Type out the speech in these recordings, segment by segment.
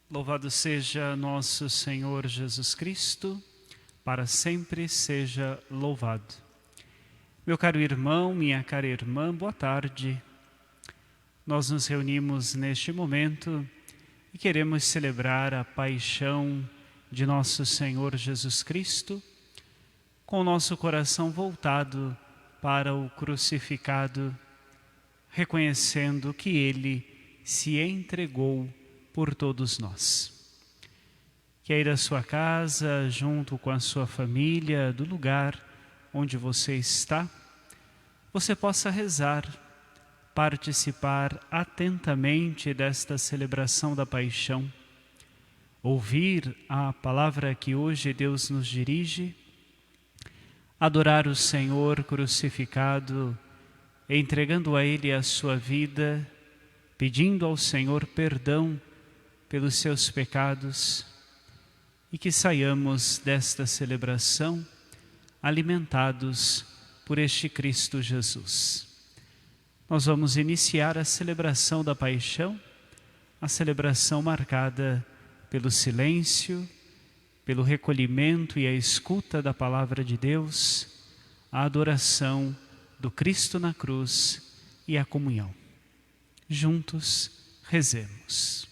Louvado seja nosso Senhor Jesus Cristo, para sempre seja louvado. Meu caro irmão, minha cara irmã, boa tarde. Nós nos reunimos neste momento e queremos celebrar a paixão de nosso Senhor Jesus Cristo, com o nosso coração voltado para o crucificado, reconhecendo que Ele se entregou por todos nós. Que aí da sua casa, junto com a sua família, do lugar onde você está, você possa rezar, participar atentamente desta celebração da paixão, ouvir a palavra que hoje Deus nos dirige, adorar o Senhor crucificado, entregando a Ele a sua vida, pedindo ao Senhor perdão pelos seus pecados, e que saiamos desta celebração alimentados por este Cristo Jesus. Nós vamos iniciar a celebração da paixão, a celebração marcada pelo silêncio, pelo recolhimento e a escuta da palavra de Deus, a adoração do Cristo na cruz e a comunhão. Juntos rezemos.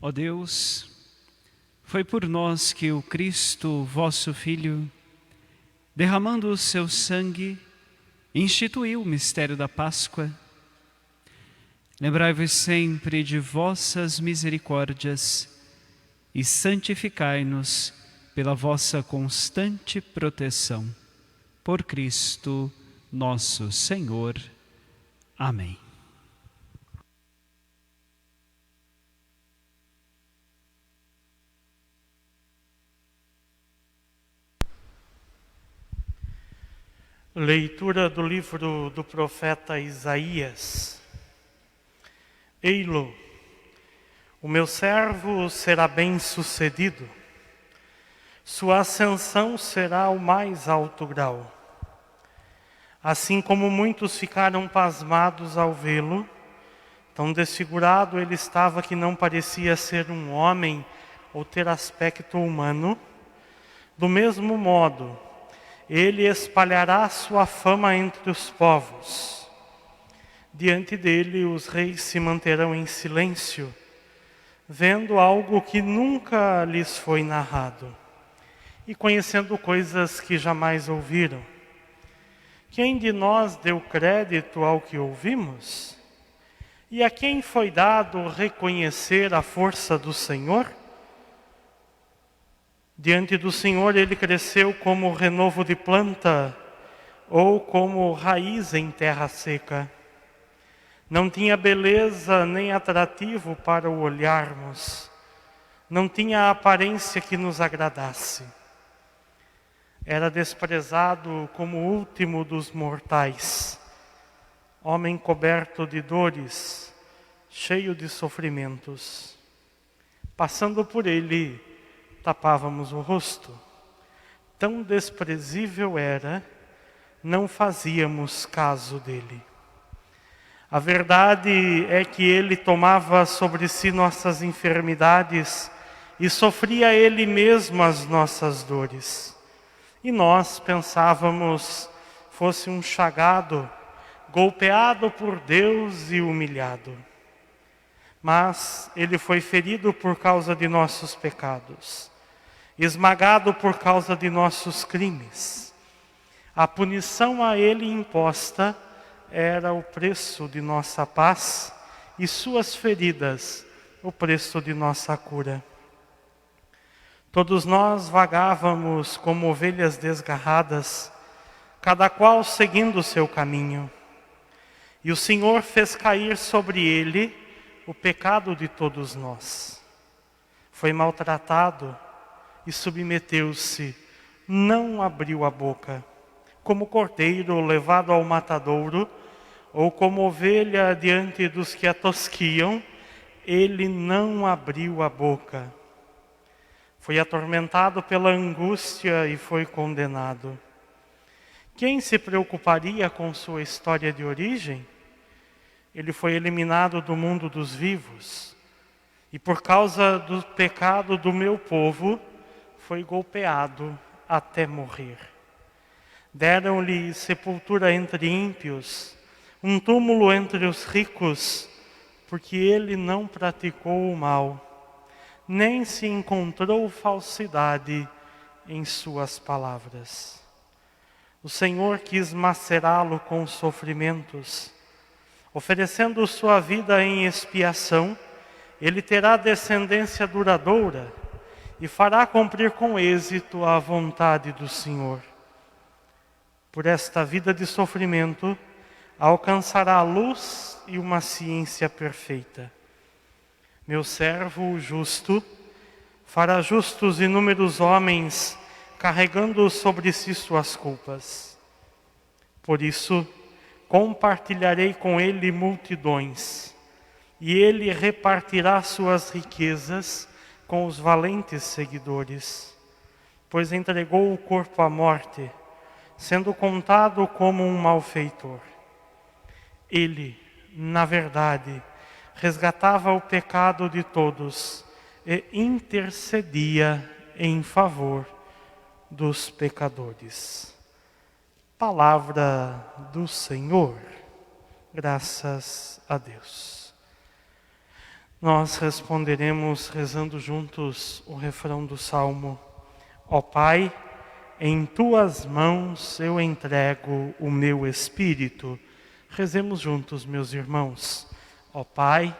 Ó Deus, foi por nós que o Cristo, vosso Filho, derramando o seu sangue, instituiu o mistério da Páscoa. Lembrai-vos sempre de vossas misericórdias e santificai-nos pela vossa constante proteção. Por Cristo, nosso Senhor. Amém. Leitura do livro do profeta Isaías. Ei-lo, o meu servo será bem-sucedido, sua ascensão será o mais alto grau. Assim como muitos ficaram pasmados ao vê-lo, tão desfigurado ele estava que não parecia ser um homem ou ter aspecto humano, do mesmo modo, ele espalhará sua fama entre os povos. Diante dele os reis se manterão em silêncio, vendo algo que nunca lhes foi narrado, e conhecendo coisas que jamais ouviram. Quem de nós deu crédito ao que ouvimos? E a quem foi dado reconhecer a força do Senhor? Diante do Senhor ele cresceu como renovo de planta ou como raiz em terra seca. Não tinha beleza nem atrativo para o olharmos. Não tinha a aparência que nos agradasse. Era desprezado como o último dos mortais, homem coberto de dores, cheio de sofrimentos. Passando por ele, tapávamos o rosto. Tão desprezível era, não fazíamos caso dele. A verdade é que ele tomava sobre si nossas enfermidades e sofria ele mesmo as nossas dores. E nós pensávamos fosse um chagado, golpeado por Deus e humilhado. Mas ele foi ferido por causa de nossos pecados, esmagado por causa de nossos crimes. A punição a ele imposta era o preço de nossa paz, e suas feridas o preço de nossa cura. Todos nós vagávamos como ovelhas desgarradas, cada qual seguindo o seu caminho. E o Senhor fez cair sobre ele o pecado de todos nós. Foi maltratado e submeteu-se, não abriu a boca. Como cordeiro levado ao matadouro, ou como ovelha diante dos que a tosquiam, ele não abriu a boca. Foi atormentado pela angústia e foi condenado. Quem se preocuparia com sua história de origem? Ele foi eliminado do mundo dos vivos. E por causa do pecado do meu povo, foi golpeado até morrer. Deram-lhe sepultura entre ímpios, um túmulo entre os ricos, porque ele não praticou o mal, nem se encontrou falsidade em suas palavras. O Senhor quis macerá-lo com sofrimentos, oferecendo sua vida em expiação. Ele terá descendência duradoura e fará cumprir com êxito a vontade do Senhor. Por esta vida de sofrimento, alcançará a luz e uma ciência perfeita. Meu servo, o justo, fará justos inúmeros homens, carregando sobre si suas culpas. Por isso, compartilharei com ele multidões, e ele repartirá suas riquezas com os valentes seguidores, pois entregou o corpo à morte, sendo contado como um malfeitor. Ele, na verdade, resgatava o pecado de todos e intercedia em favor dos pecadores. Palavra do Senhor. Graças a Deus. Nós responderemos rezando juntos o refrão do Salmo. Ó Pai, em Tuas mãos eu entrego o meu espírito. Rezemos juntos, meus irmãos. Ó Pai,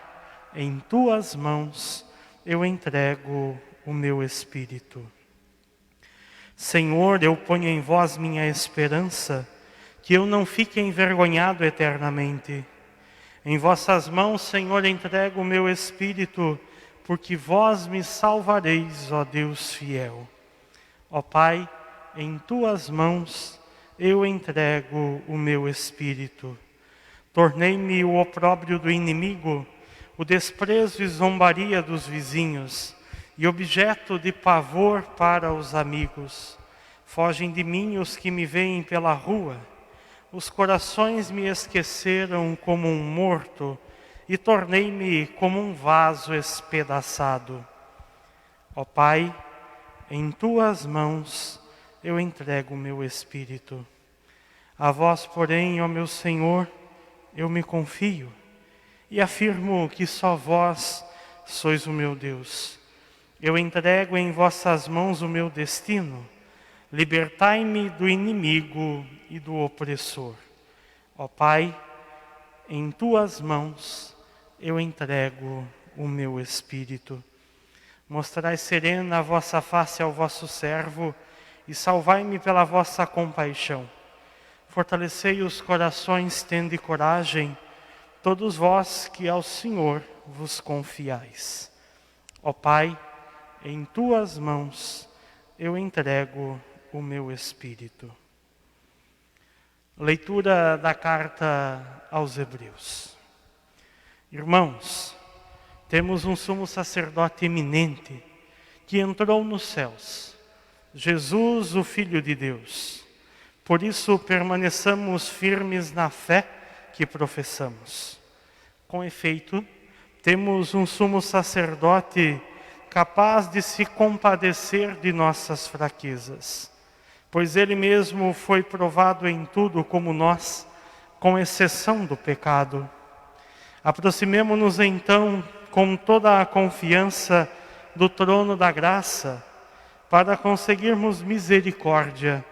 em Tuas mãos eu entrego o meu espírito. Senhor, eu ponho em Vós minha esperança, que eu não fique envergonhado eternamente. Em Vossas mãos, Senhor, entrego o meu espírito, porque Vós me salvareis, ó Deus fiel. Ó Pai, em Tuas mãos eu entrego o meu espírito. Tornei-me o opróbrio do inimigo, o desprezo e zombaria dos vizinhos, e objeto de pavor para os amigos. Fogem de mim os que me veem pela rua. Os corações me esqueceram como um morto, e tornei-me como um vaso espedaçado. Ó Pai, em Tuas mãos eu entrego o meu espírito. A Vós, porém, ó meu Senhor, eu me confio, e afirmo que só Vós sois o meu Deus. Eu entrego em Vossas mãos o meu destino. Libertai-me do inimigo e do opressor. Ó Pai, em Tuas mãos eu entrego o meu espírito. Mostrai serena a vossa face ao vosso servo e salvai-me pela vossa compaixão. Fortalecei os corações, tende coragem, todos vós que ao Senhor vos confiais. Ó Pai, em Tuas mãos eu entrego o meu espírito. Leitura da carta aos Hebreus. Irmãos, temos um sumo sacerdote eminente que entrou nos céus, Jesus, o Filho de Deus. Por isso, permaneçamos firmes na fé que professamos. Com efeito, temos um sumo sacerdote capaz de se compadecer de nossas fraquezas, pois ele mesmo foi provado em tudo como nós, com exceção do pecado. Aproximemo-nos então com toda a confiança do trono da graça, para conseguirmos misericórdia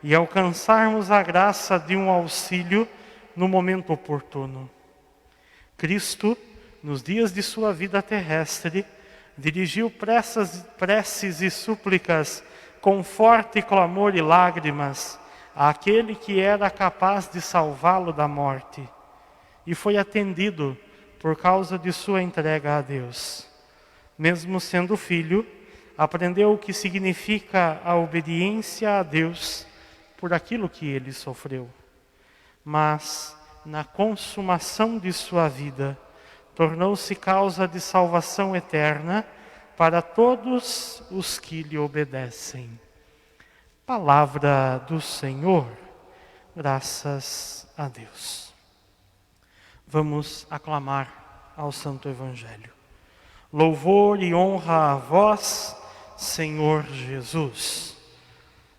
e alcançarmos a graça de um auxílio no momento oportuno. Cristo, nos dias de sua vida terrestre, dirigiu preces e súplicas com forte clamor e lágrimas àquele que era capaz de salvá-lo da morte, e foi atendido por causa de sua entrega a Deus. Mesmo sendo filho, aprendeu o que significa a obediência a Deus por aquilo que ele sofreu. Mas, na consumação de sua vida, tornou-se causa de salvação eterna para todos os que lhe obedecem. Palavra do Senhor, graças a Deus. Vamos aclamar ao Santo Evangelho. Louvor e honra a vós, Senhor Jesus.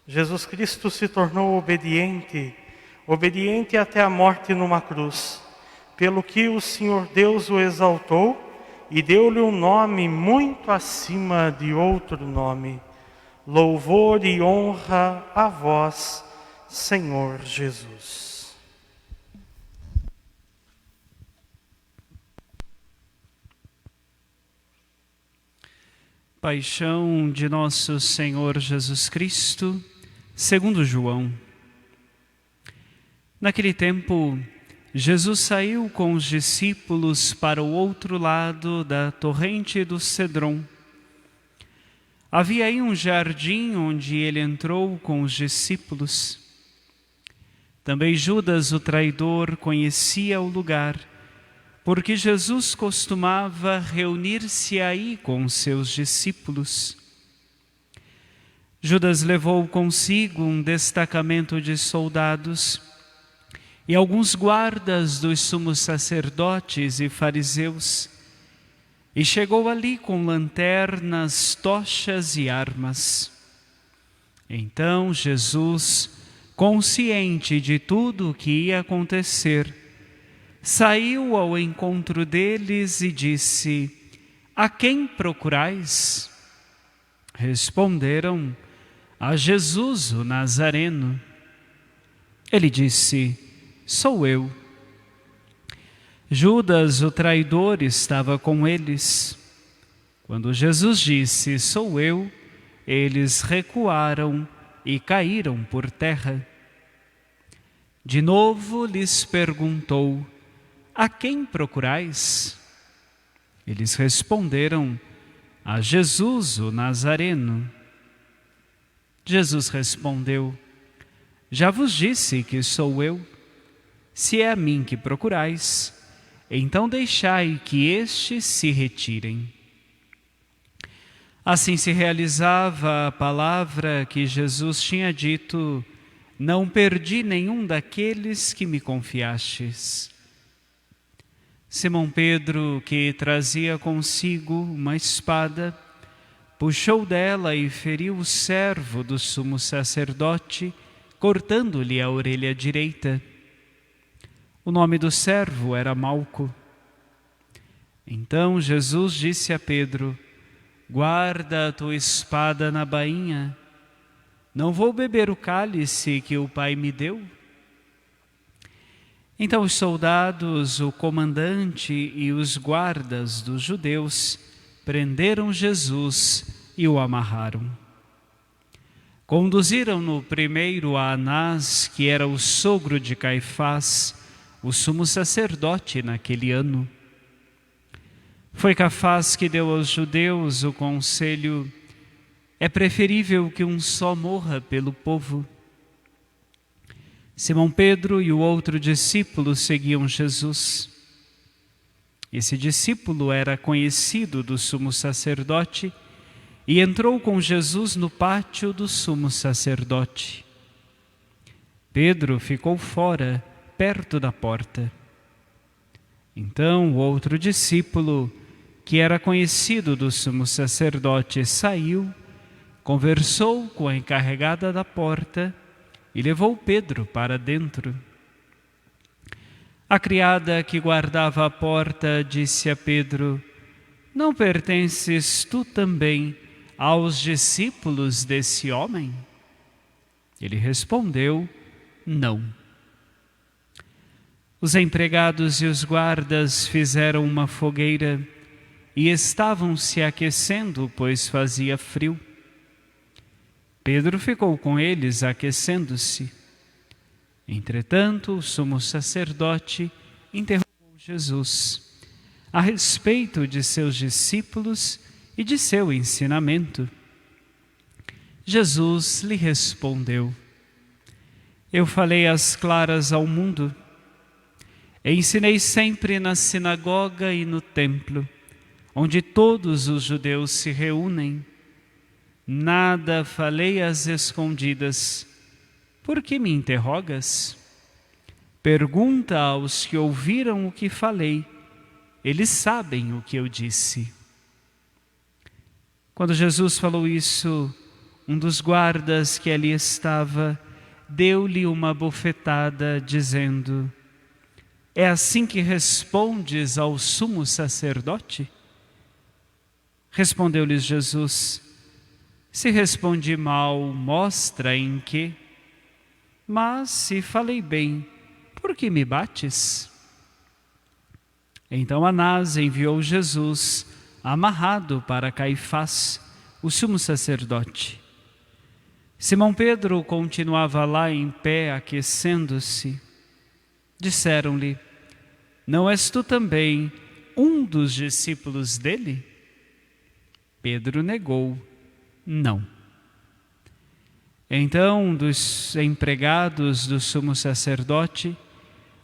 Jesus Cristo se tornou obediente até a morte numa cruz, pelo que o Senhor Deus o exaltou e deu-lhe um nome muito acima de outro nome. Louvor e honra a vós, Senhor Jesus. Paixão de nosso Senhor Jesus Cristo, segundo João. Naquele tempo, Jesus saiu com os discípulos para o outro lado da torrente do Cedron. Havia aí um jardim onde ele entrou com os discípulos. Também Judas, o traidor, conhecia o lugar, porque Jesus costumava reunir-se aí com seus discípulos. Judas levou consigo um destacamento de soldados e alguns guardas dos sumos sacerdotes e fariseus, e chegou ali com lanternas, tochas e armas. Então Jesus, consciente de tudo o que ia acontecer, saiu ao encontro deles e disse: "A quem procurais?" Responderam: "A Jesus, o Nazareno." Ele disse: "Sou eu." Judas, o traidor, estava com eles. Quando Jesus disse: "Sou eu", eles recuaram e caíram por terra. De novo lhes perguntou: "A quem procurais?" Eles responderam: "A Jesus, o Nazareno." Jesus respondeu: "Já vos disse que sou eu. Se é a mim que procurais, então deixai que estes se retirem." Assim se realizava a palavra que Jesus tinha dito: "Não perdi nenhum daqueles que me confiastes." Simão Pedro, que trazia consigo uma espada, puxou dela e feriu o servo do sumo sacerdote, cortando-lhe a orelha direita. O nome do servo era Malco. Então Jesus disse a Pedro: "Guarda a tua espada na bainha. Não vou beber o cálice que o Pai me deu?" Então os soldados, o comandante e os guardas dos judeus prenderam Jesus e o amarraram. Conduziram-no primeiro a Anás, que era o sogro de Caifás, o sumo sacerdote naquele ano. Foi Caifás que deu aos judeus o conselho: "É preferível que um só morra pelo povo." Simão Pedro e o outro discípulo seguiam Jesus. Esse discípulo era conhecido do sumo sacerdote e entrou com Jesus no pátio do sumo sacerdote. Pedro ficou fora, perto da porta. Então o outro discípulo, que era conhecido do sumo sacerdote, saiu, conversou com a encarregada da porta e levou Pedro para dentro. A criada que guardava a porta disse a Pedro: não pertences tu também aos discípulos desse homem? Ele respondeu: não. Os empregados e os guardas fizeram uma fogueira e estavam se aquecendo, pois fazia frio. Pedro ficou com eles aquecendo-se. Entretanto, o sumo sacerdote interrogou Jesus a respeito de seus discípulos e de seu ensinamento. Jesus lhe respondeu: eu falei às claras ao mundo. Ensinei sempre na sinagoga e no templo, onde todos os judeus se reúnem. Nada falei às escondidas. Por que me interrogas? Pergunta aos que ouviram o que falei. Eles sabem o que eu disse. Quando Jesus falou isso, um dos guardas que ali estava deu-lhe uma bofetada, dizendo: é assim que respondes ao sumo sacerdote? Respondeu-lhes Jesus: se respondi mal, mostra em que. Mas se falei bem, por que me bates? Então Anás enviou Jesus amarrado para Caifás, o sumo sacerdote. Simão Pedro continuava lá em pé, aquecendo-se. Disseram-lhe: não és tu também um dos discípulos dele? Pedro negou: não. Então um dos empregados do sumo sacerdote,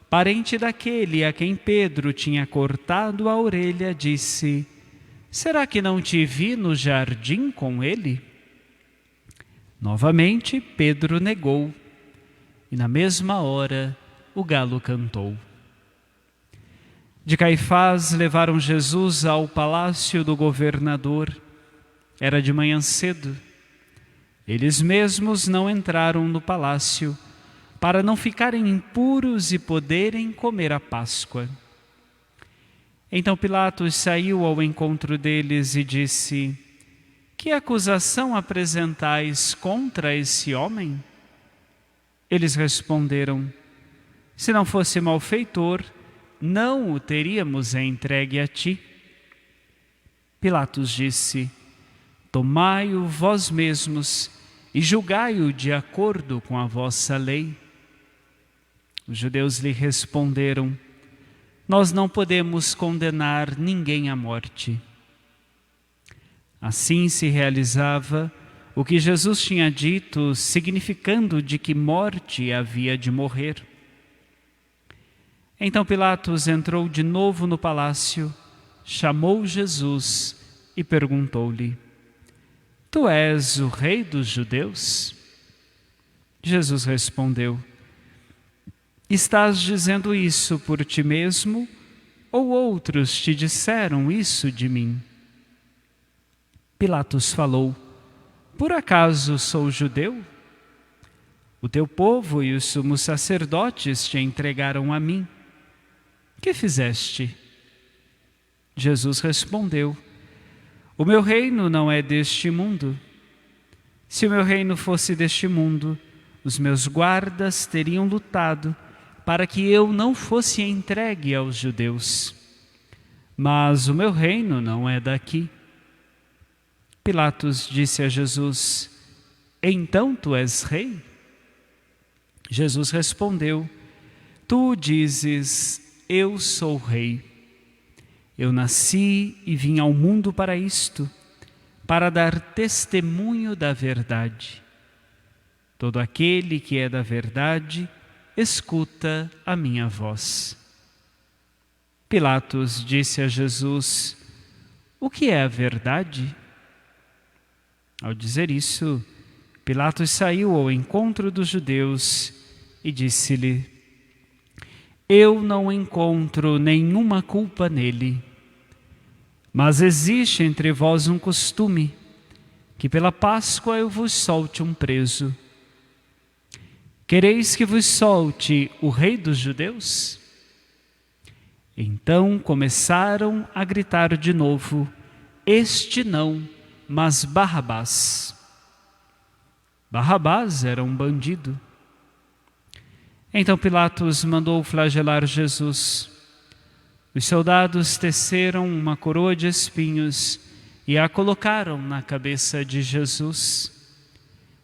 parente daquele a quem Pedro tinha cortado a orelha, disse: será que não te vi no jardim com ele? Novamente Pedro negou, e na mesma hora o galo cantou. De Caifás levaram Jesus ao palácio do governador. Era de manhã cedo. Eles mesmos não entraram no palácio, para não ficarem impuros e poderem comer a Páscoa. Então Pilatos saiu ao encontro deles e disse: que acusação apresentais contra esse homem? Eles responderam: se não fosse malfeitor, não o teríamos entregue a ti. Pilatos disse: tomai-o vós mesmos e julgai-o de acordo com a vossa lei. Os judeus lhe responderam: nós não podemos condenar ninguém à morte. Assim se realizava o que Jesus tinha dito, significando de que morte havia de morrer. Então Pilatos entrou de novo no palácio, chamou Jesus e perguntou-lhe: tu és o rei dos judeus? Jesus respondeu: estás dizendo isso por ti mesmo, ou outros te disseram isso de mim? Pilatos falou: por acaso sou judeu? O teu povo e os sumos sacerdotes te entregaram a mim. Que fizeste? Jesus respondeu: o meu reino não é deste mundo. Se o meu reino fosse deste mundo, os meus guardas teriam lutado para que eu não fosse entregue aos judeus. Mas o meu reino não é daqui. Pilatos disse a Jesus: então tu és rei? Jesus respondeu: tu dizes, eu sou rei. Eu nasci e vim ao mundo para isto, para dar testemunho da verdade. Todo aquele que é da verdade escuta a minha voz. Pilatos disse a Jesus: o que é a verdade? Ao dizer isso, Pilatos saiu ao encontro dos judeus e disse-lhe: eu não encontro nenhuma culpa nele. Mas existe entre vós um costume, que pela Páscoa eu vos solte um preso. Quereis que vos solte o rei dos judeus? Então começaram a gritar de novo: este não, mas Barrabás. Barrabás era um bandido. Então Pilatos mandou flagelar Jesus. Os soldados teceram uma coroa de espinhos e a colocaram na cabeça de Jesus.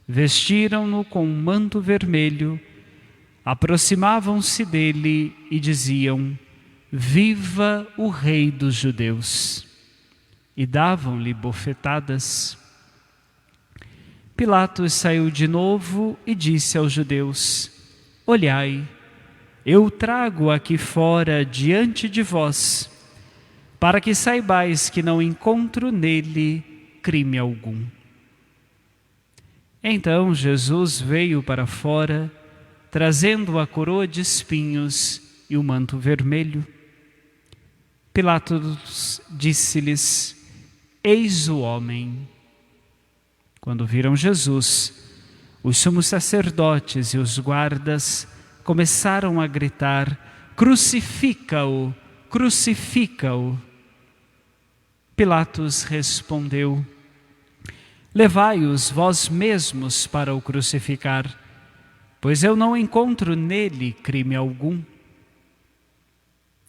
Vestiram-no com um manto vermelho, aproximavam-se dele e diziam: viva o rei dos judeus! E davam-lhe bofetadas. Pilatos saiu de novo e disse aos judeus: olhai, eu trago aqui fora diante de vós, para que saibais que não encontro nele crime algum. Então Jesus veio para fora, trazendo a coroa de espinhos e o manto vermelho. Pilatos disse-lhes: eis o homem. Quando viram Jesus, os sumos sacerdotes e os guardas começaram a gritar: crucifica-o, crucifica-o. Pilatos respondeu: levai-os vós mesmos para o crucificar, pois eu não encontro nele crime algum.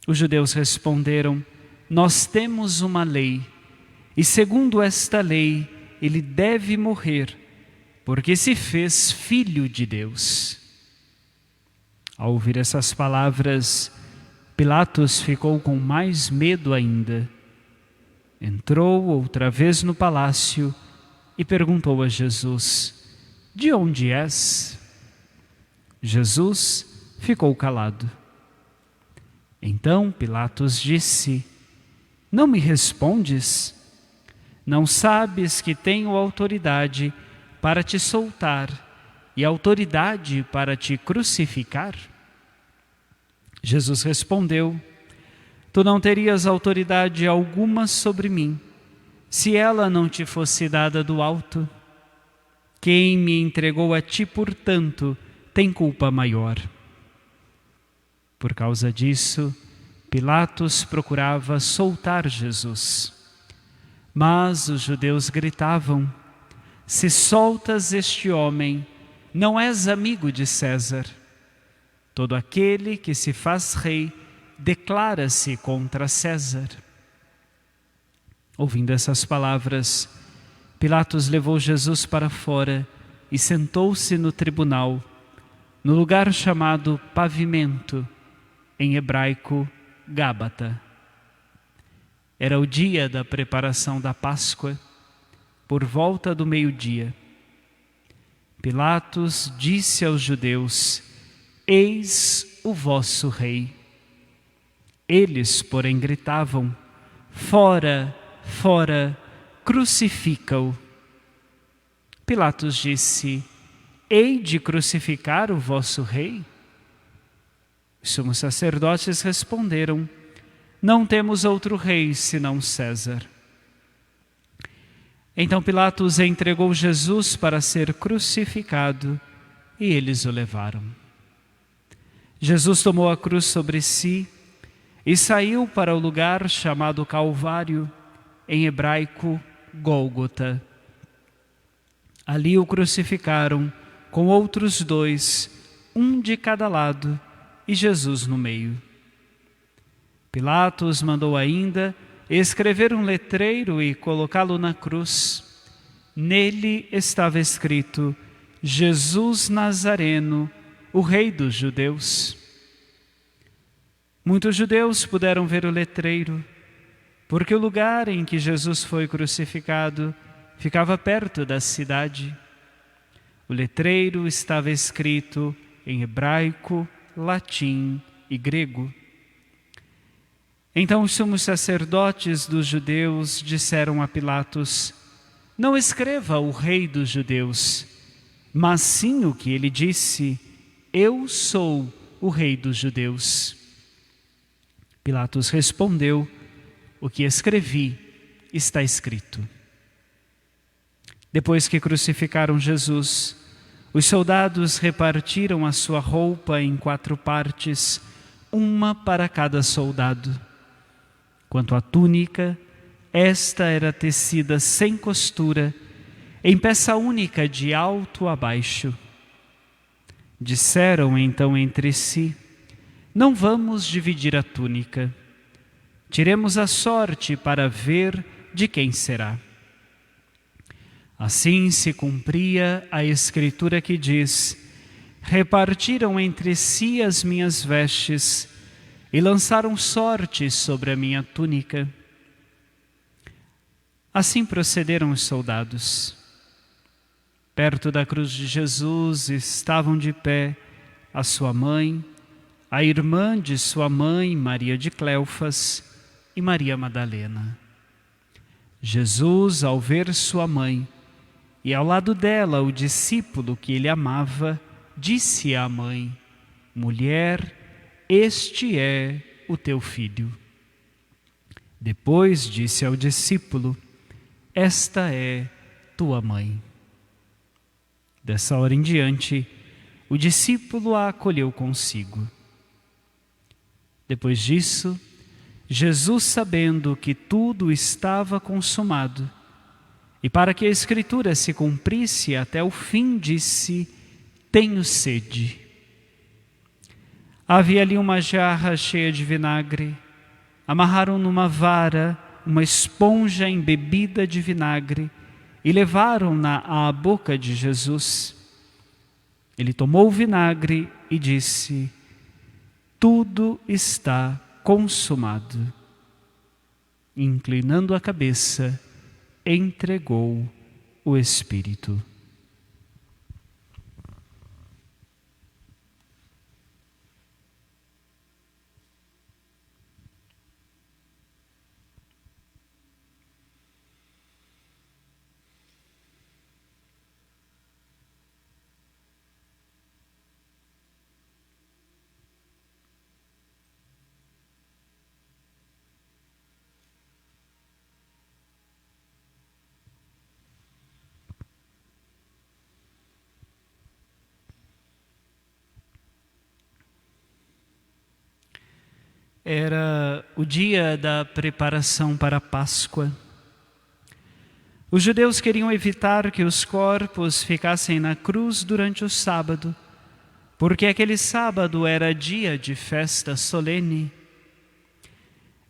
Os judeus responderam: nós temos uma lei, e segundo esta lei ele deve morrer, porque se fez filho de Deus. Ao ouvir essas palavras, Pilatos ficou com mais medo ainda. Entrou outra vez no palácio e perguntou a Jesus: de onde és? Jesus ficou calado. Então Pilatos disse: não me respondes? Não sabes que tenho autoridade para te soltar e autoridade para te crucificar? Jesus respondeu: tu não terias autoridade alguma sobre mim, se ela não te fosse dada do alto. Quem me entregou a ti, portanto, tem culpa maior. Por causa disso, Pilatos procurava soltar Jesus. Mas os judeus gritavam: se soltas este homem, não és amigo de César. Todo aquele que se faz rei declara-se contra César. Ouvindo essas palavras, Pilatos levou Jesus para fora e sentou-se no tribunal, no lugar chamado Pavimento, em hebraico Gábata. Era o dia da preparação da Páscoa, por volta do meio-dia. Pilatos disse aos judeus: eis o vosso rei. Eles, porém, gritavam: fora, fora, crucifica-o. Pilatos disse: hei de crucificar o vosso rei? Os sumos sacerdotes responderam: não temos outro rei senão César. Então Pilatos entregou Jesus para ser crucificado e eles o levaram. Jesus tomou a cruz sobre si e saiu para o lugar chamado Calvário, em hebraico Gólgota. Ali o crucificaram com outros dois, um de cada lado, e Jesus no meio. Pilatos mandou ainda escrever um letreiro e colocá-lo na cruz. Nele estava escrito: Jesus Nazareno, o Rei dos Judeus. Muitos judeus puderam ver o letreiro, porque o lugar em que Jesus foi crucificado ficava perto da cidade. O letreiro estava escrito: em hebraico, latim e grego. Então os sumos sacerdotes dos judeus disseram a Pilatos: não escreva o rei dos judeus, mas sim o que ele disse: eu sou o rei dos judeus. Pilatos respondeu: o que escrevi está escrito. Depois que crucificaram Jesus, os soldados repartiram a sua roupa em 4 partes, uma para cada soldado. Quanto à túnica, esta era tecida sem costura, em peça única de alto a baixo. Disseram então entre si: não vamos dividir a túnica. Tiremos a sorte para ver de quem será. Assim se cumpria a escritura que diz: repartiram entre si as minhas vestes e lançaram sorte sobre a minha túnica. Assim procederam os soldados. Perto da cruz de Jesus estavam de pé a sua mãe, a irmã de sua mãe, Maria de Cleofas, e Maria Madalena. Jesus, ao ver sua mãe, e ao lado dela o discípulo que ele amava, disse à mãe: mulher, este é o teu filho. Depois disse ao discípulo: esta é tua mãe. Dessa hora em diante, o discípulo a acolheu consigo. Depois disso, Jesus, sabendo que tudo estava consumado, e para que a Escritura se cumprisse até o fim, disse: tenho sede. Havia ali uma jarra cheia de vinagre. Amarraram numa vara uma esponja embebida de vinagre e levaram-na à boca de Jesus. Ele tomou o vinagre e disse: tudo está consumado. Inclinando a cabeça, entregou o Espírito. Era o dia da preparação para a Páscoa. Os judeus queriam evitar que os corpos ficassem na cruz durante o sábado, porque aquele sábado era dia de festa solene.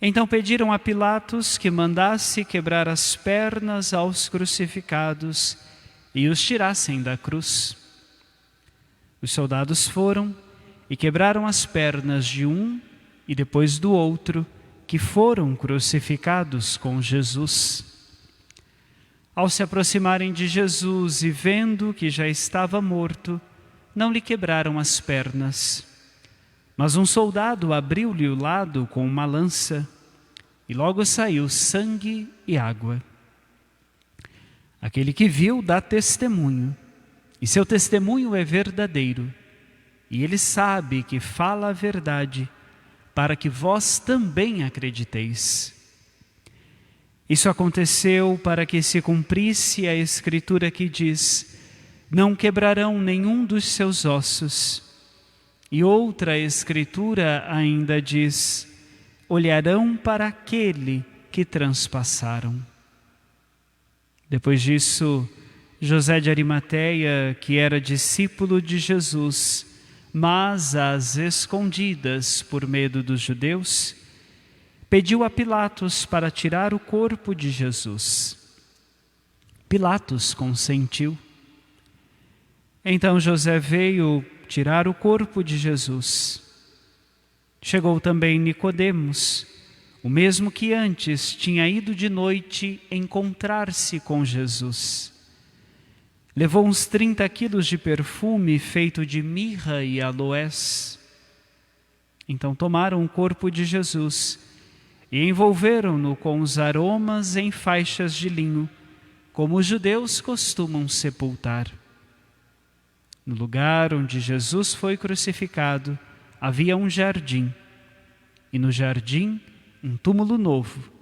Então pediram a Pilatos que mandasse quebrar as pernas aos crucificados e os tirassem da cruz. Os soldados foram e quebraram as pernas de um e depois do outro, que foram crucificados com Jesus. Ao se aproximarem de Jesus e vendo que já estava morto, não lhe quebraram as pernas. Mas um soldado abriu-lhe o lado com uma lança, e logo saiu sangue e água. Aquele que viu dá testemunho, e seu testemunho é verdadeiro, e ele sabe que fala a verdade, para que vós também acrediteis. Isso aconteceu para que se cumprisse a Escritura que diz: não quebrarão nenhum dos seus ossos. E outra Escritura ainda diz: olharão para aquele que transpassaram. Depois disso, José de Arimateia, que era discípulo de Jesus, mas às escondidas por medo dos judeus, pediu a Pilatos para tirar o corpo de Jesus. Pilatos consentiu. Então José veio tirar o corpo de Jesus. Chegou também Nicodemos, o mesmo que antes tinha ido de noite encontrar-se com Jesus. Levou uns 30 quilos de perfume feito de mirra e aloés. Então tomaram o corpo de Jesus e envolveram-no com os aromas em faixas de linho, como os judeus costumam sepultar. No lugar onde Jesus foi crucificado, havia um jardim, e no jardim um túmulo novo,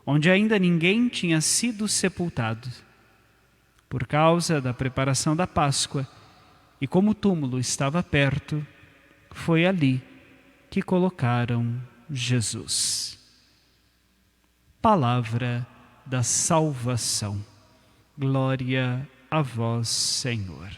onde ainda ninguém tinha sido sepultado. Por causa da preparação da Páscoa, e como o túmulo estava perto, foi ali que colocaram Jesus. Palavra da salvação. Glória a vós, Senhor.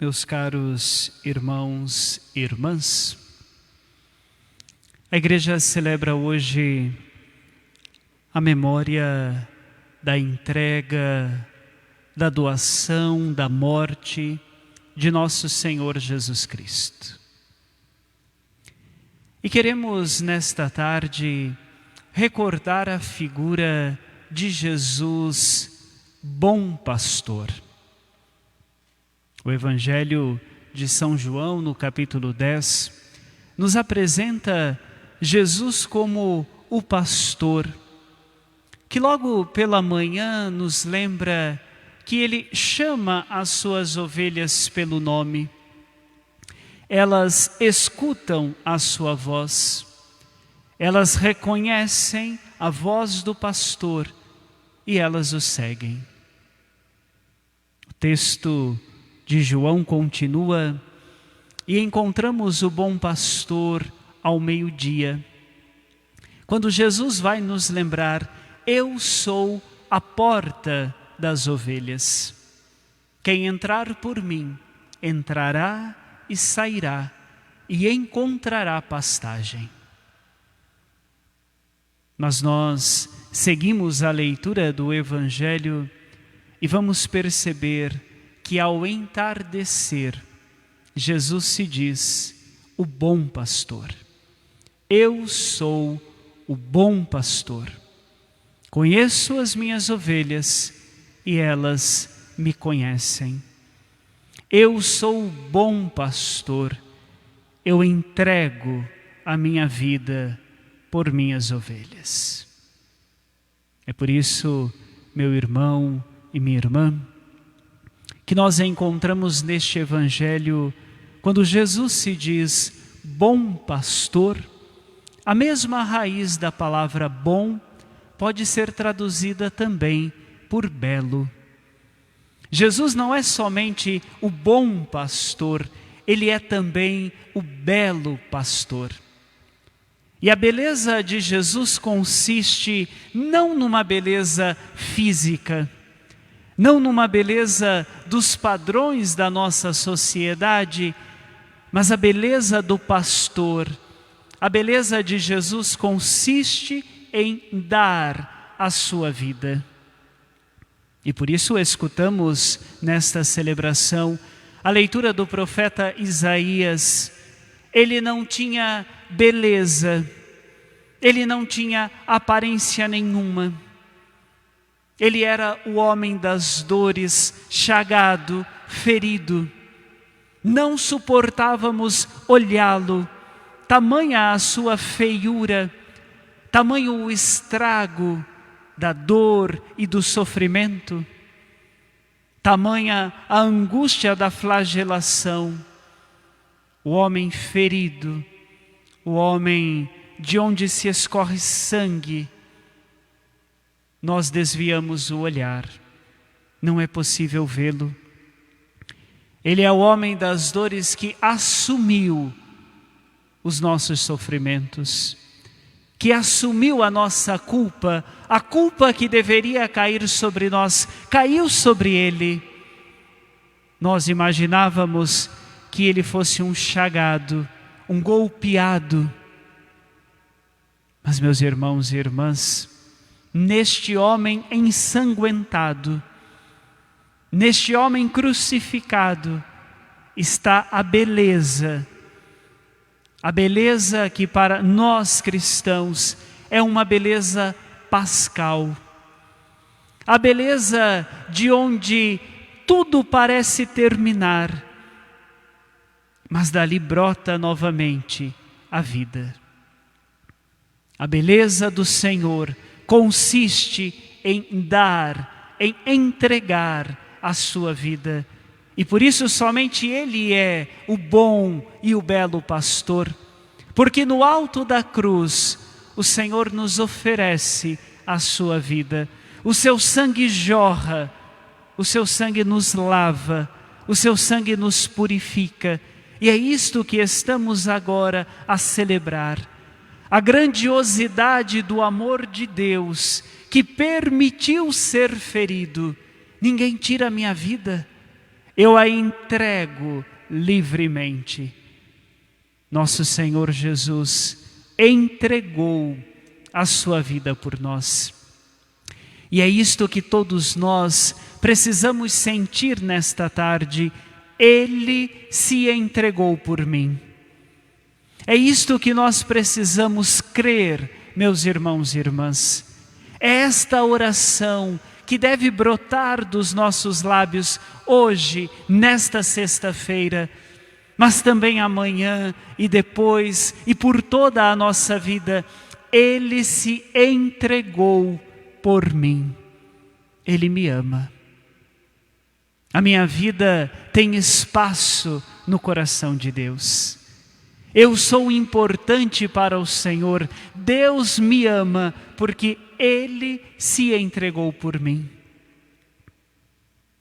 Meus caros irmãos e irmãs, a Igreja celebra hoje a memória da entrega, da doação, da morte de nosso Senhor Jesus Cristo. E queremos nesta tarde recordar a figura de Jesus, bom pastor. O Evangelho de São João, no capítulo 10, nos apresenta Jesus como o pastor, que logo pela manhã nos lembra que ele chama as suas ovelhas pelo nome. Elas escutam a sua voz, elas reconhecem a voz do pastor e elas o seguem. O texto de João continua e encontramos o bom pastor ao meio-dia, quando Jesus vai nos lembrar: eu sou a porta das ovelhas. Quem entrar por mim, entrará e sairá e encontrará pastagem. Mas nós seguimos a leitura do Evangelho e vamos perceber que ao entardecer, Jesus se diz o bom pastor. Eu sou o bom pastor. Conheço as minhas ovelhas e elas me conhecem. Eu sou o bom pastor. Eu entrego a minha vida por minhas ovelhas. É por isso, meu irmão e minha irmã, que nós encontramos neste Evangelho, quando Jesus se diz bom pastor, a mesma raiz da palavra bom pode ser traduzida também por belo. Jesus não é somente o bom pastor, ele é também o belo pastor. E a beleza de Jesus consiste não numa beleza física, não numa beleza dos padrões da nossa sociedade, mas a beleza do pastor. A beleza de Jesus consiste em dar a sua vida. E por isso escutamos nesta celebração a leitura do profeta Isaías. Ele não tinha beleza, ele não tinha aparência nenhuma. Ele era o homem das dores, chagado, ferido. Não suportávamos olhá-lo, tamanha a sua feiura, tamanho o estrago da dor e do sofrimento, tamanha a angústia da flagelação. O homem ferido, o homem de onde se escorre sangue, nós desviamos o olhar, não é possível vê-lo. Ele é o homem das dores que assumiu os nossos sofrimentos, que assumiu a nossa culpa, a culpa que deveria cair sobre nós, caiu sobre ele. Nós imaginávamos que ele fosse um chagado, um golpeado. Mas, meus irmãos e irmãs, neste homem ensanguentado, neste homem crucificado, está a beleza que para nós cristãos é uma beleza pascal. A beleza de onde tudo parece terminar, mas dali brota novamente a vida. A beleza do Senhor consiste em dar, em entregar a sua vida. E por isso somente Ele é o bom e o belo pastor. Porque no alto da cruz, o Senhor nos oferece a sua vida. O seu sangue jorra, o seu sangue nos lava, o seu sangue nos purifica. E é isto que estamos agora a celebrar. A grandiosidade do amor de Deus, que permitiu ser ferido. Ninguém tira a minha vida, eu a entrego livremente. Nosso Senhor Jesus entregou a sua vida por nós. E é isto que todos nós precisamos sentir nesta tarde. Ele se entregou por mim. É isto que nós precisamos crer, meus irmãos e irmãs. É esta oração que deve brotar dos nossos lábios hoje, nesta sexta-feira, mas também amanhã e depois e por toda a nossa vida. Ele se entregou por mim. Ele me ama. A minha vida tem espaço no coração de Deus. Eu sou importante para o Senhor. Deus me ama porque Ele se entregou por mim.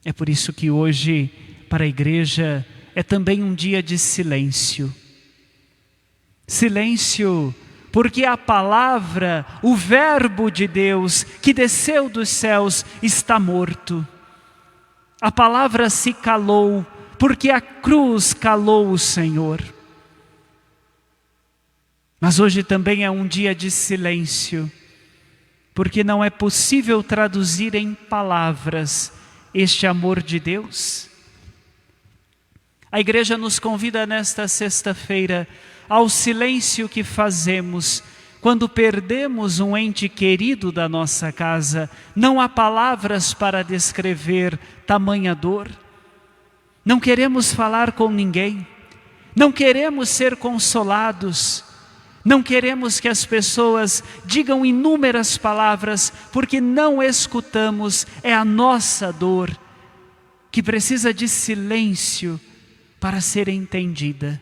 É por isso que hoje, para a igreja, é também um dia de silêncio. Silêncio, porque a palavra, o verbo de Deus que desceu dos céus está morto. A palavra se calou, porque a cruz calou o Senhor. Mas hoje também é um dia de silêncio, porque não é possível traduzir em palavras este amor de Deus. A igreja nos convida nesta sexta-feira ao silêncio que fazemos quando perdemos um ente querido da nossa casa. Não há palavras para descrever tamanha dor. Não queremos falar com ninguém. Não queremos ser consolados. Não queremos que as pessoas digam inúmeras palavras, porque não escutamos. É a nossa dor que precisa de silêncio para ser entendida.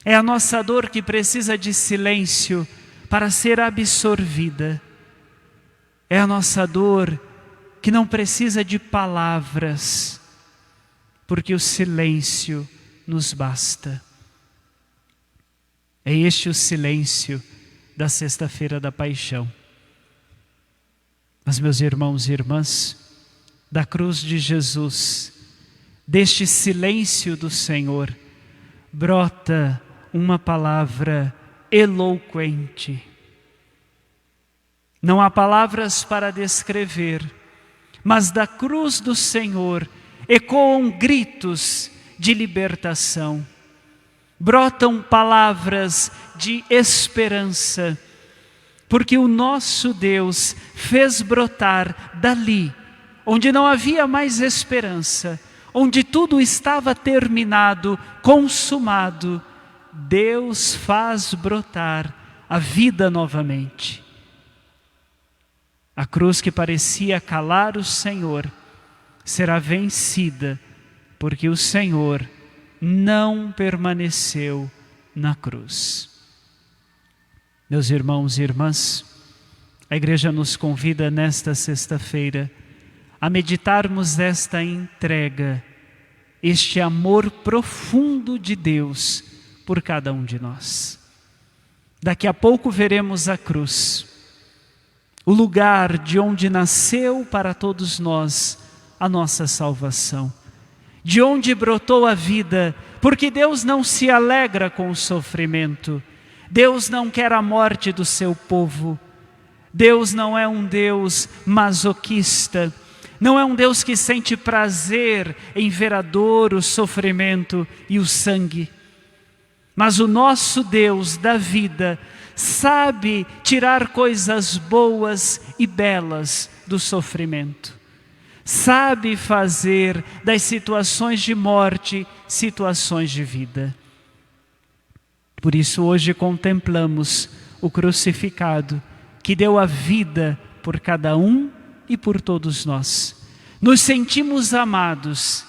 É a nossa dor que precisa de silêncio para ser absorvida. É a nossa dor que não precisa de palavras, porque o silêncio nos basta. É este o silêncio da sexta-feira da paixão. Mas, meus irmãos e irmãs, da cruz de Jesus, deste silêncio do Senhor, brota uma palavra eloquente. Não há palavras para descrever, mas da cruz do Senhor ecoam gritos de libertação. Brotam palavras de esperança, porque o nosso Deus fez brotar dali, onde não havia mais esperança, onde tudo estava terminado, consumado, Deus faz brotar a vida novamente. A cruz que parecia calar o Senhor será vencida, porque o Senhor não permaneceu na cruz. Meus irmãos e irmãs, a igreja nos convida nesta sexta-feira a meditarmos esta entrega, este amor profundo de Deus por cada um de nós. Daqui a pouco veremos a cruz, o lugar de onde nasceu para todos nós a nossa salvação, de onde brotou a vida, porque Deus não se alegra com o sofrimento, Deus não quer a morte do seu povo, Deus não é um Deus masoquista, Não é um Deus que sente prazer em ver a dor, o sofrimento e o sangue. Mas o nosso Deus da vida sabe tirar coisas boas e belas do sofrimento. Sabe fazer das situações de morte situações de vida. Por isso hoje contemplamos o crucificado que deu a vida por cada um e por todos nós. Nos sentimos amados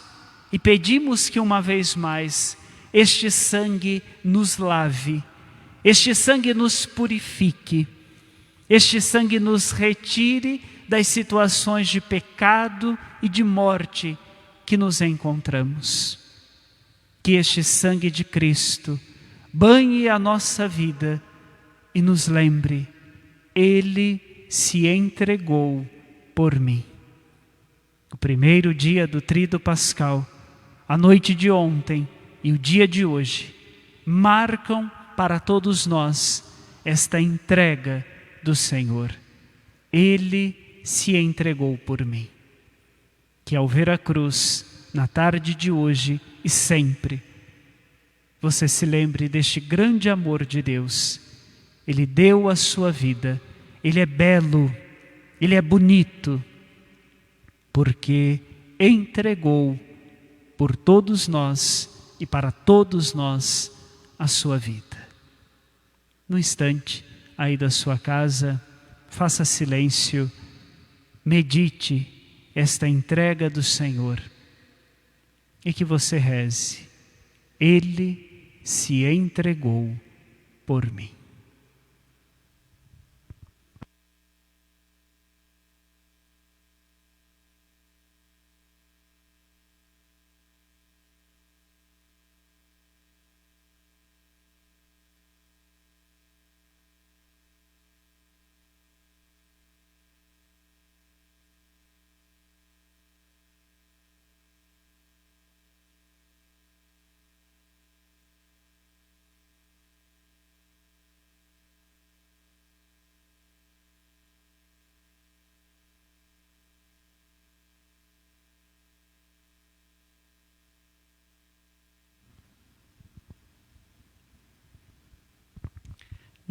e pedimos que uma vez mais este sangue nos lave, este sangue nos purifique, este sangue nos retire das situações de pecado e de morte que nos encontramos. Que este sangue de Cristo banhe a nossa vida e nos lembre, Ele se entregou por mim. O primeiro dia do Tríduo Pascal, a noite de ontem e o dia de hoje, marcam para todos nós esta entrega do Senhor. Ele se entregou por mim. Que ao ver a cruz, na tarde de hoje e sempre, você se lembre deste grande amor de Deus. Ele deu a sua vida, Ele é belo, Ele é bonito, porque entregou por todos nós e para todos nós a sua vida. No instante, aí da sua casa, faça silêncio, medite esta entrega do Senhor e que você reze. Ele se entregou por mim.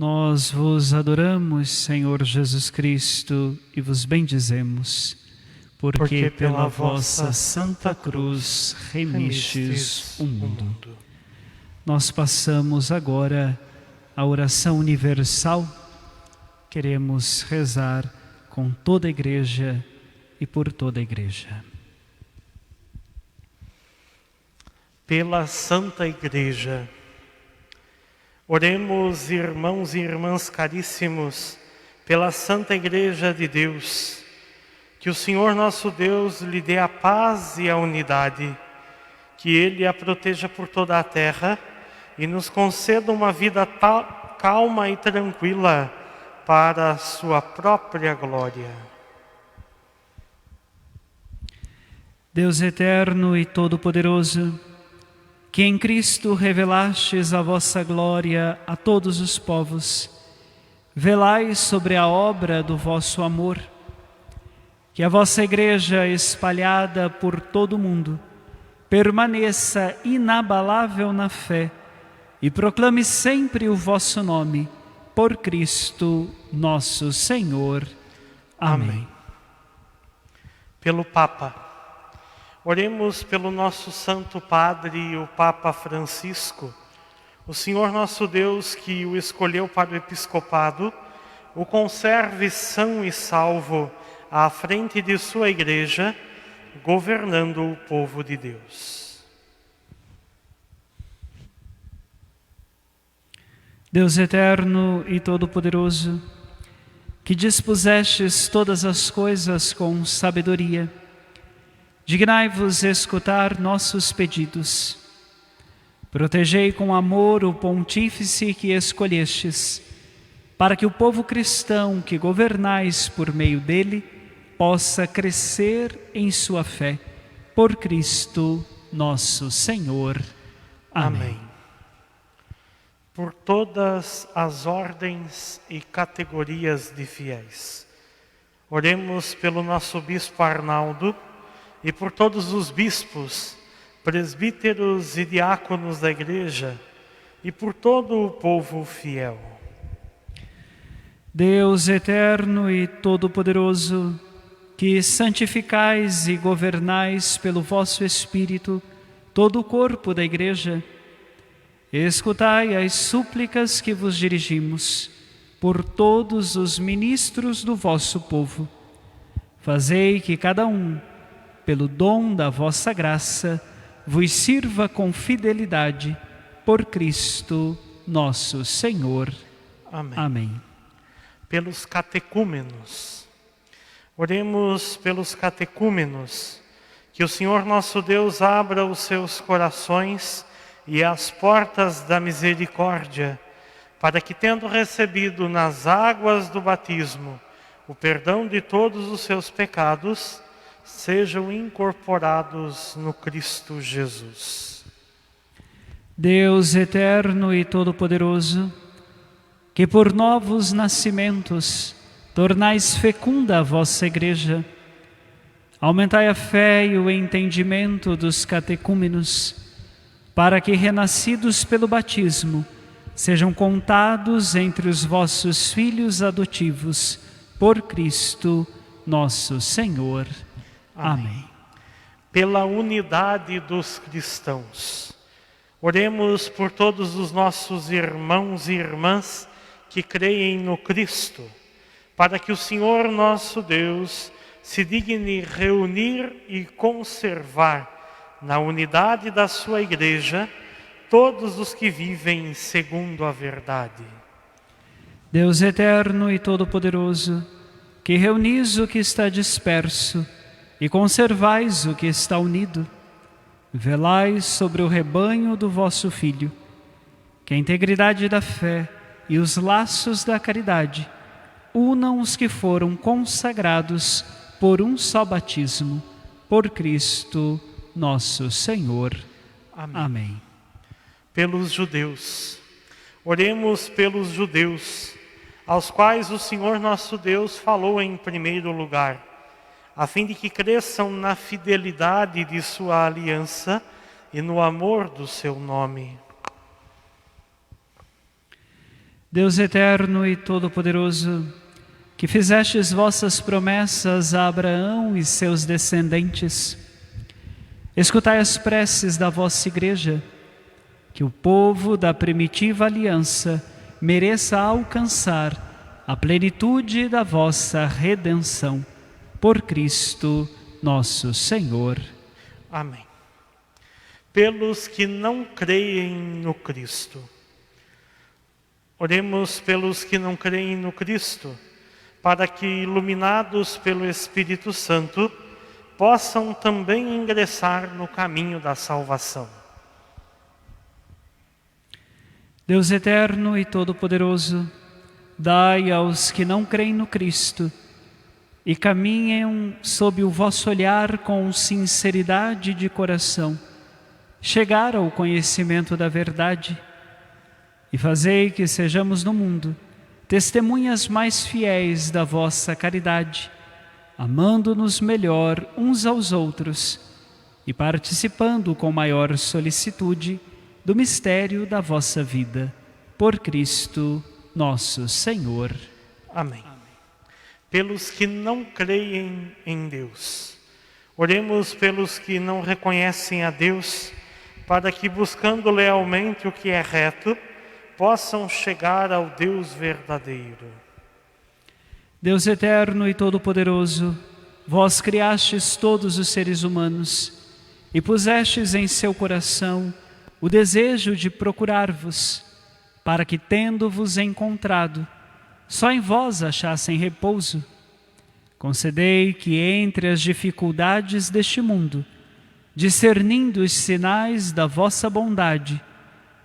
Nós vos adoramos, Senhor Jesus Cristo, e vos bendizemos, porque pela vossa Santa Cruz remistes o mundo. Nós passamos agora a oração universal. Queremos rezar com toda a Igreja e por toda a Igreja. Pela Santa Igreja. Oremos, irmãos e irmãs caríssimos, pela Santa Igreja de Deus, que o Senhor nosso Deus lhe dê a paz e a unidade, que Ele a proteja por toda a terra e nos conceda uma vida calma e tranquila para a sua própria glória. Deus eterno e todo-poderoso, que em Cristo revelastes a vossa glória a todos os povos, velai sobre a obra do vosso amor, que a vossa Igreja espalhada por todo o mundo permaneça inabalável na fé e proclame sempre o vosso nome, por Cristo nosso Senhor. Amém. Pelo Papa. Oremos pelo nosso Santo Padre, o Papa Francisco. O Senhor nosso Deus, que o escolheu para o episcopado, o conserve são e salvo à frente de sua Igreja, governando o povo de Deus. Deus eterno e todo-poderoso, que dispusestes todas as coisas com sabedoria, dignai-vos escutar nossos pedidos. Protegei com amor o pontífice que escolhestes, para que o povo cristão que governais por meio dele possa crescer em sua fé. Por Cristo nosso Senhor. Amém. Por todas as ordens e categorias de fiéis, Oremos pelo nosso bispo Arnaldo e por todos os bispos, presbíteros e diáconos da Igreja e por todo o povo fiel. Deus eterno e todo-poderoso, que santificais e governais pelo vosso Espírito todo o corpo da Igreja, escutai as súplicas que vos dirigimos por todos os ministros do vosso povo. Fazei que cada um, pelo dom da vossa graça, vos sirva com fidelidade, por Cristo nosso Senhor. Amém. Amém. Pelos catecúmenos. Oremos pelos catecúmenos, que o Senhor nosso Deus abra os seus corações e as portas da misericórdia, para que, tendo recebido nas águas do batismo o perdão de todos os seus pecados, sejam incorporados no Cristo Jesus. Deus eterno e todo-poderoso, que por novos nascimentos tornais fecunda a vossa Igreja, aumentai a fé e o entendimento dos catecúmenos, para que, renascidos pelo batismo, sejam contados entre os vossos filhos adotivos, por Cristo nosso Senhor. Amém. Pela unidade dos cristãos. Oremos por todos os nossos irmãos e irmãs que creem no Cristo, para que o Senhor nosso Deus se digne reunir e conservar na unidade da sua Igreja todos os que vivem segundo a verdade. Deus eterno e todo-poderoso, que reunis o que está disperso e conservais o que está unido, velai sobre o rebanho do vosso Filho, que a integridade da fé e os laços da caridade unam os que foram consagrados por um só batismo, por Cristo nosso Senhor. Amém. Amém. Pelos judeus. Oremos pelos judeus, aos quais o Senhor nosso Deus falou em primeiro lugar, a fim de que cresçam na fidelidade de sua aliança e no amor do seu nome. Deus eterno e todo-poderoso, que fizestes vossas promessas a Abraão e seus descendentes, escutai as preces da vossa Igreja, que o povo da primitiva aliança mereça alcançar a plenitude da vossa redenção, por Cristo nosso Senhor. Amém. Pelos que não creem no Cristo. Oremos pelos que não creem no Cristo, para que, iluminados pelo Espírito Santo, possam também ingressar no caminho da salvação. Deus eterno e todo-poderoso, dai aos que não creem no Cristo e caminham sob o vosso olhar com sinceridade de coração, chegar ao conhecimento da verdade, e fazei que sejamos no mundo testemunhas mais fiéis da vossa caridade, amando-nos melhor uns aos outros e participando com maior solicitude do mistério da vossa vida, por Cristo nosso Senhor. Amém. Pelos que não creem em Deus. Oremos pelos que não reconhecem a Deus, para que, buscando lealmente o que é reto, possam chegar ao Deus verdadeiro. Deus eterno e todo-poderoso, vós criastes todos os seres humanos e pusestes em seu coração o desejo de procurar-vos, para que, tendo-vos encontrado, só em vós achassem repouso. Concedei que, entre as dificuldades deste mundo, discernindo os sinais da vossa bondade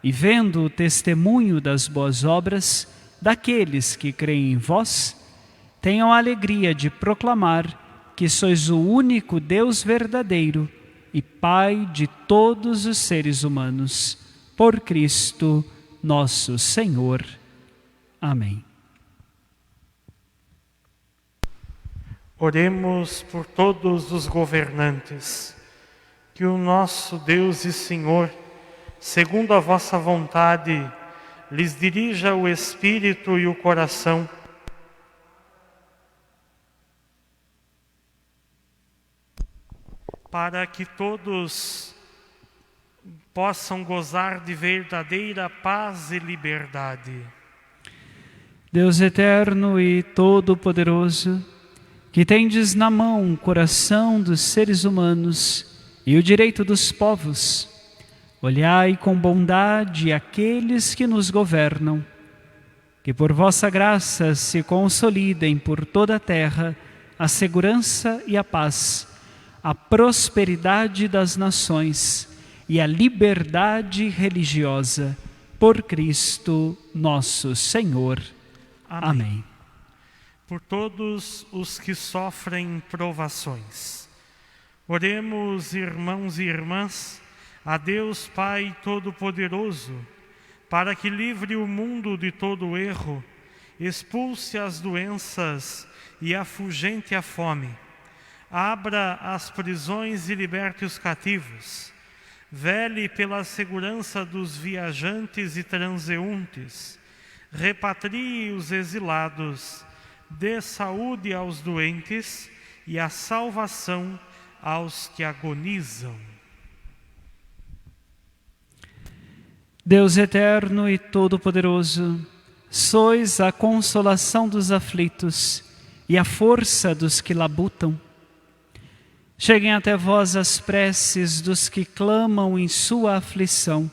e vendo o testemunho das boas obras daqueles que creem em vós, tenham a alegria de proclamar que sois o único Deus verdadeiro e Pai de todos os seres humanos, por Cristo nosso Senhor. Amém. Oremos por todos os governantes, que o nosso Deus e Senhor, segundo a vossa vontade, lhes dirija o espírito e o coração, para que todos possam gozar de verdadeira paz e liberdade. Deus eterno e todo-poderoso, que tendes na mão o coração dos seres humanos e o direito dos povos, olhai com bondade aqueles que nos governam, que por vossa graça se consolidem por toda a terra a segurança e a paz, a prosperidade das nações e a liberdade religiosa, por Cristo nosso Senhor. Amém. Por todos os que sofrem provações. Oremos, irmãos e irmãs, a Deus Pai Todo-Poderoso, para que livre o mundo de todo erro, expulse as doenças e afugente a fome, abra as prisões e liberte os cativos, vele pela segurança dos viajantes e transeuntes, repatrie os exilados, dê saúde aos doentes e a salvação aos que agonizam. Deus eterno e todo-poderoso, sois a consolação dos aflitos e a força dos que labutam. Cheguem até vós as preces dos que clamam em sua aflição,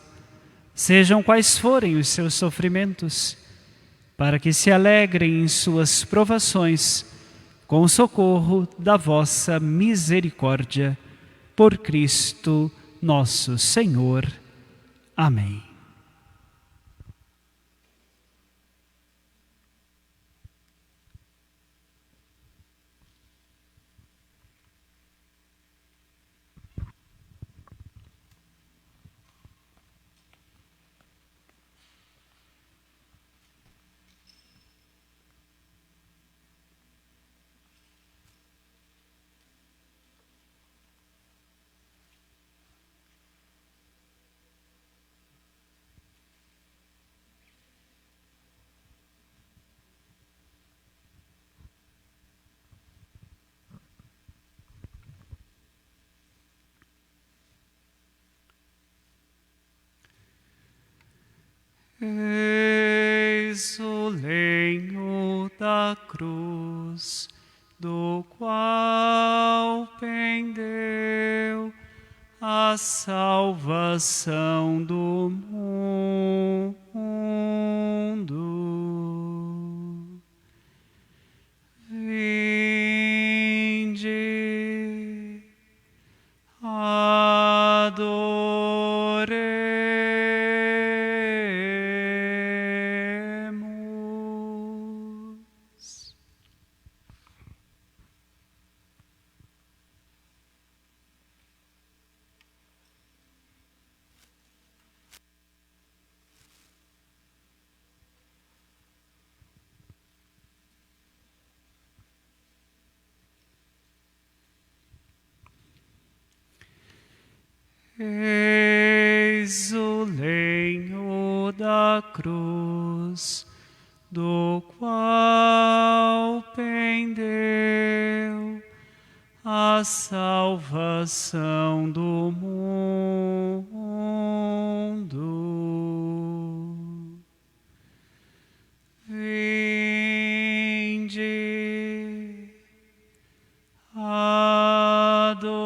sejam quais forem os seus sofrimentos, para que se alegrem em suas provações, com o socorro da vossa misericórdia. Por Cristo nosso Senhor. Amém. Eis o lenho da cruz, do qual pendeu a salvação do mundo. Vinde, adoremos. Eis o lenho da cruz, do qual pendeu a salvação do mundo. Vinde, adoremos.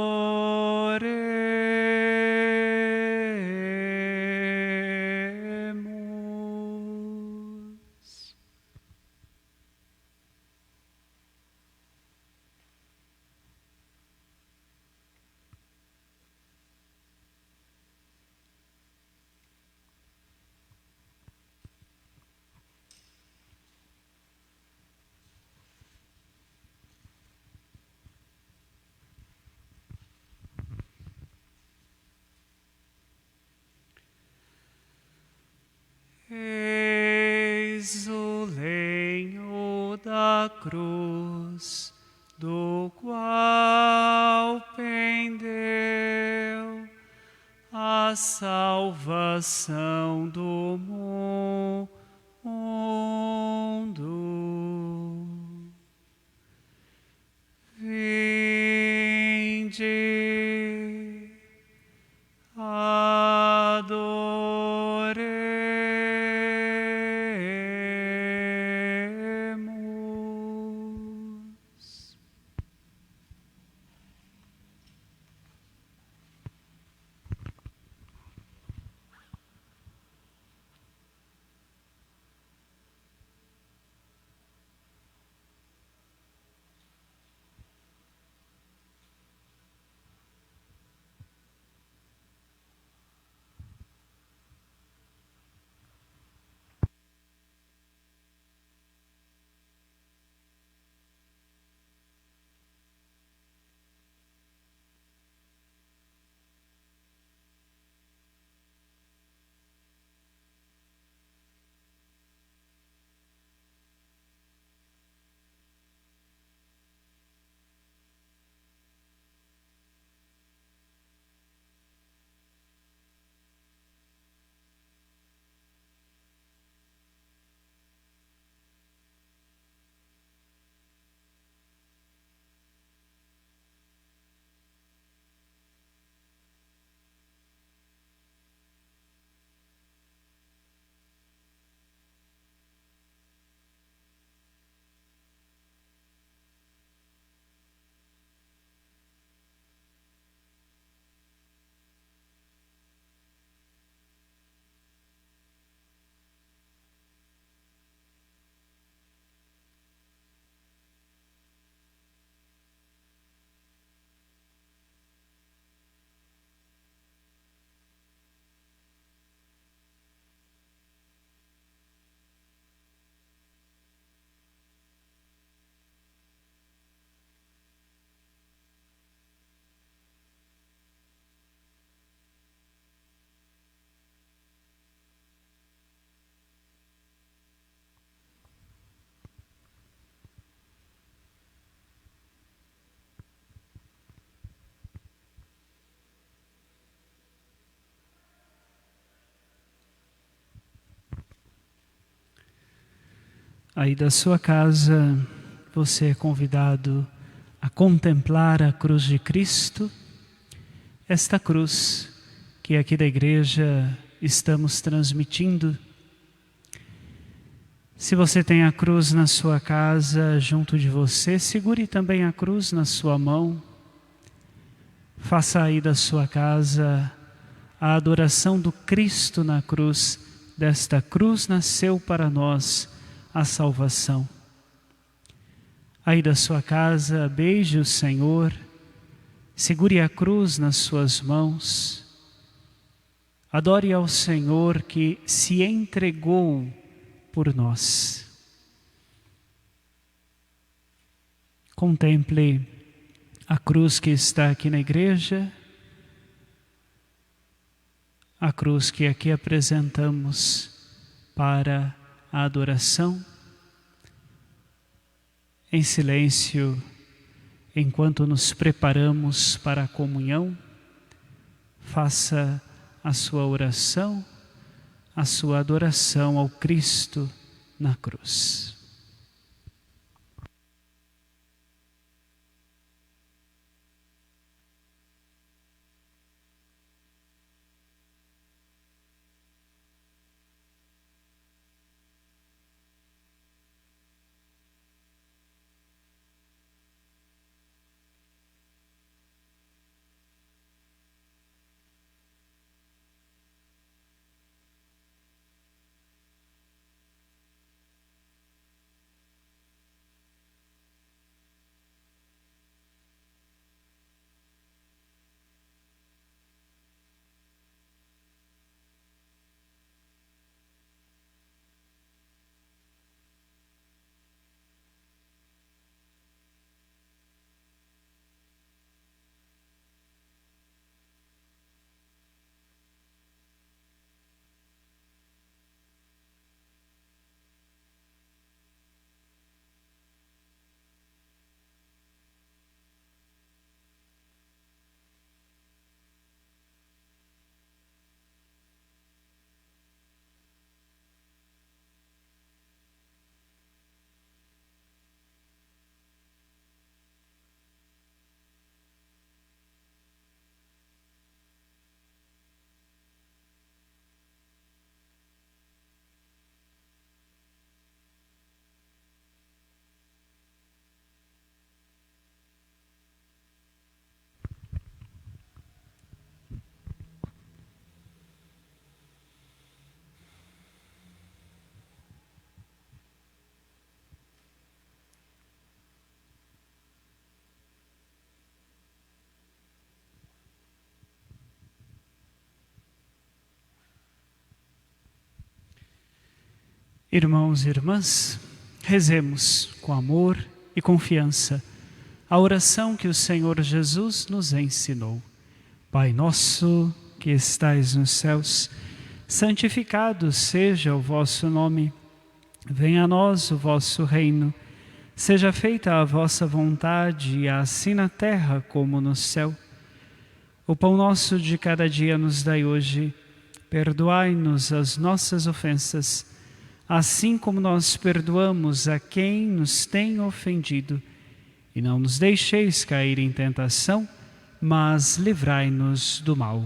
Eis o lenho da cruz, do qual pendeu a salvação do mundo. Vinde, adoremos. Aí da sua casa, você é convidado a contemplar a cruz de Cristo, esta cruz que aqui da igreja estamos transmitindo. Se você tem a cruz na sua casa, junto de você, segure também a cruz na sua mão. Faça aí da sua casa a adoração do Cristo na cruz. Desta cruz nasceu para nós a salvação. Aí da sua casa, beije o Senhor, segure a cruz nas suas mãos, adore ao Senhor que se entregou por nós. Contemple a cruz que está aqui na igreja, a cruz que aqui apresentamos para a adoração. Em silêncio, enquanto nos preparamos para a comunhão, faça a sua oração, a sua adoração ao Cristo na cruz. Irmãos e irmãs, rezemos com amor e confiança a oração que o Senhor Jesus nos ensinou. Pai nosso que estais nos céus, santificado seja o vosso nome. Venha a nós o vosso reino. Seja feita a vossa vontade, assim na terra como no céu. O pão nosso de cada dia nos dai hoje. Perdoai-nos as nossas ofensas, assim como nós perdoamos a quem nos tem ofendido. E não nos deixeis cair em tentação, mas livrai-nos do mal.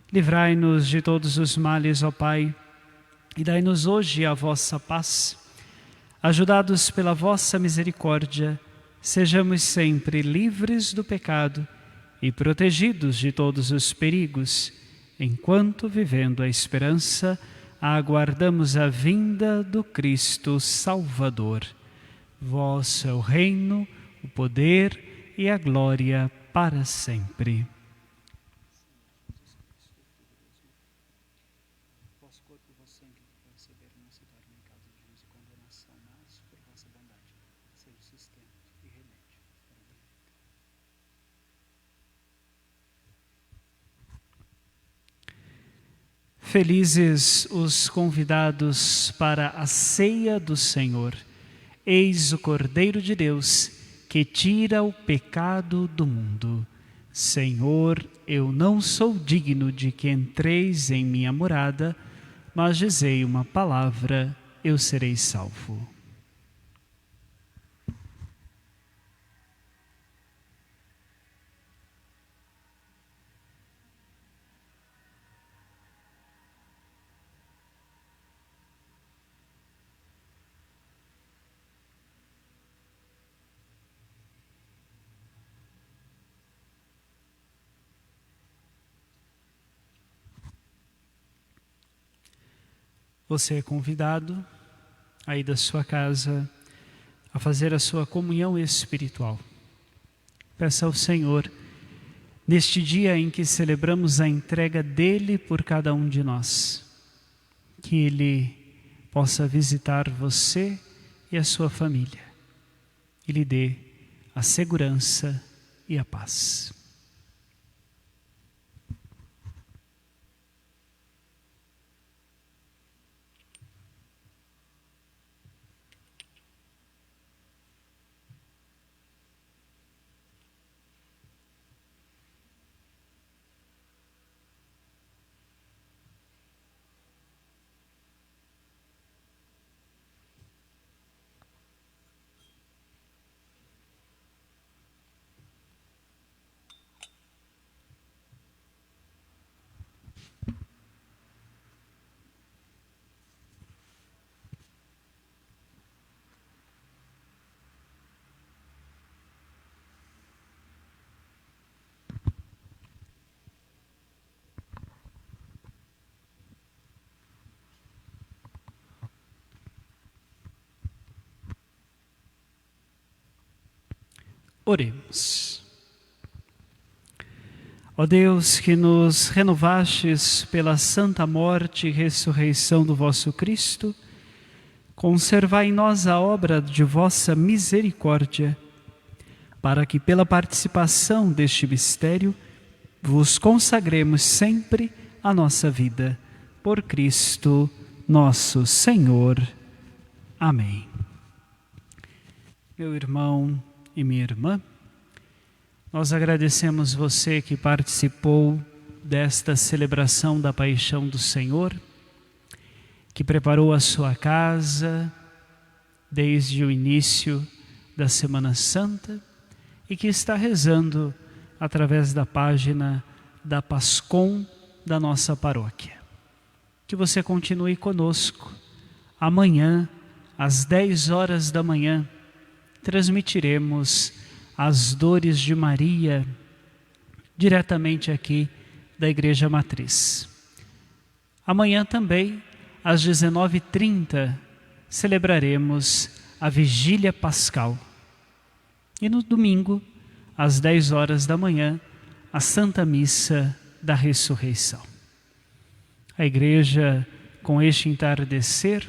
Livrai-nos de todos os males, ó Pai, e dai-nos hoje a vossa paz. Ajudados pela vossa misericórdia, sejamos sempre livres do pecado e protegidos de todos os perigos, enquanto, vivendo a esperança, aguardamos a vinda do Cristo Salvador. Vosso é o reino, o poder e a glória para sempre. Vosso corpo e vosso sangue receber não se tornem causa de juízo e condenação, mas por vossa bondade seja sustento e remédio para o bem. Felizes os convidados para a ceia do Senhor. Eis o Cordeiro de Deus, que tira o pecado do mundo. Senhor, eu não sou digno de que entreis em minha morada, mas dizei uma palavra, eu serei salvo. Você é convidado aí da sua casa a fazer a sua comunhão espiritual. Peça ao Senhor, neste dia em que celebramos a entrega dele por cada um de nós, que ele possa visitar você e a sua família e lhe dê a segurança e a paz. Oremos. Ó Deus, que nos renovastes pela santa morte e ressurreição do vosso Cristo, conservai em nós a obra de vossa misericórdia, para que pela participação deste mistério vos consagremos sempre a nossa vida. Por Cristo nosso Senhor. Amém. Meu irmão e minha irmã, nós agradecemos você que participou desta celebração da Paixão do Senhor, que preparou a sua casa desde o início da Semana Santa e que está rezando através da página da Pascom da nossa paróquia. Que você continue conosco. Amanhã, às 10 horas da manhã, transmitiremos as dores de Maria diretamente aqui da Igreja Matriz. Amanhã também, às 19h30, celebraremos a Vigília Pascal. E no domingo, às 10 horas da manhã, a Santa Missa da Ressurreição. A Igreja, com este entardecer,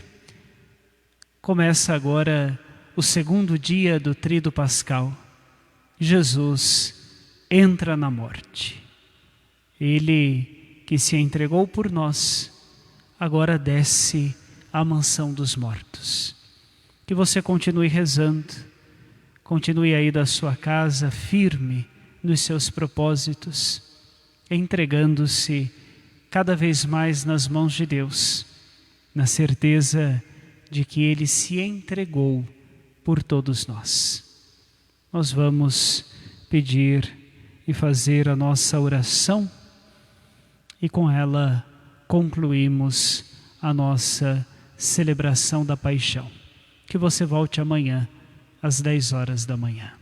começa agora o segundo dia do Tríduo Pascal. Jesus entra na morte. Ele que se entregou por nós, agora desce à mansão dos mortos. Que você continue rezando, continue aí da sua casa firme nos seus propósitos, entregando-se cada vez mais nas mãos de Deus, na certeza de que Ele se entregou por todos nós. Nós vamos pedir e fazer a nossa oração e com ela concluímos a nossa celebração da paixão. Que você volte amanhã às 10 horas da manhã.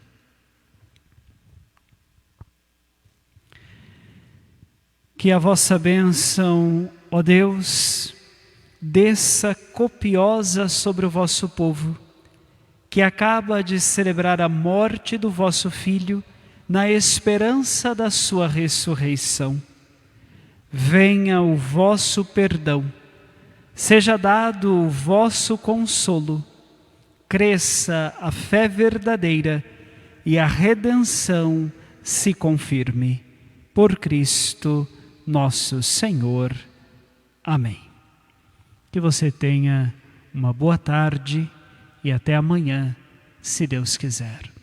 Que a vossa bênção, ó Deus, desça copiosa sobre o vosso povo, que acaba de celebrar a morte do vosso Filho, na esperança da sua ressurreição. Venha o vosso perdão, seja dado o vosso consolo, cresça a fé verdadeira e a redenção se confirme. Por Cristo nosso Senhor. Amém. Que você tenha uma boa tarde e até amanhã, se Deus quiser.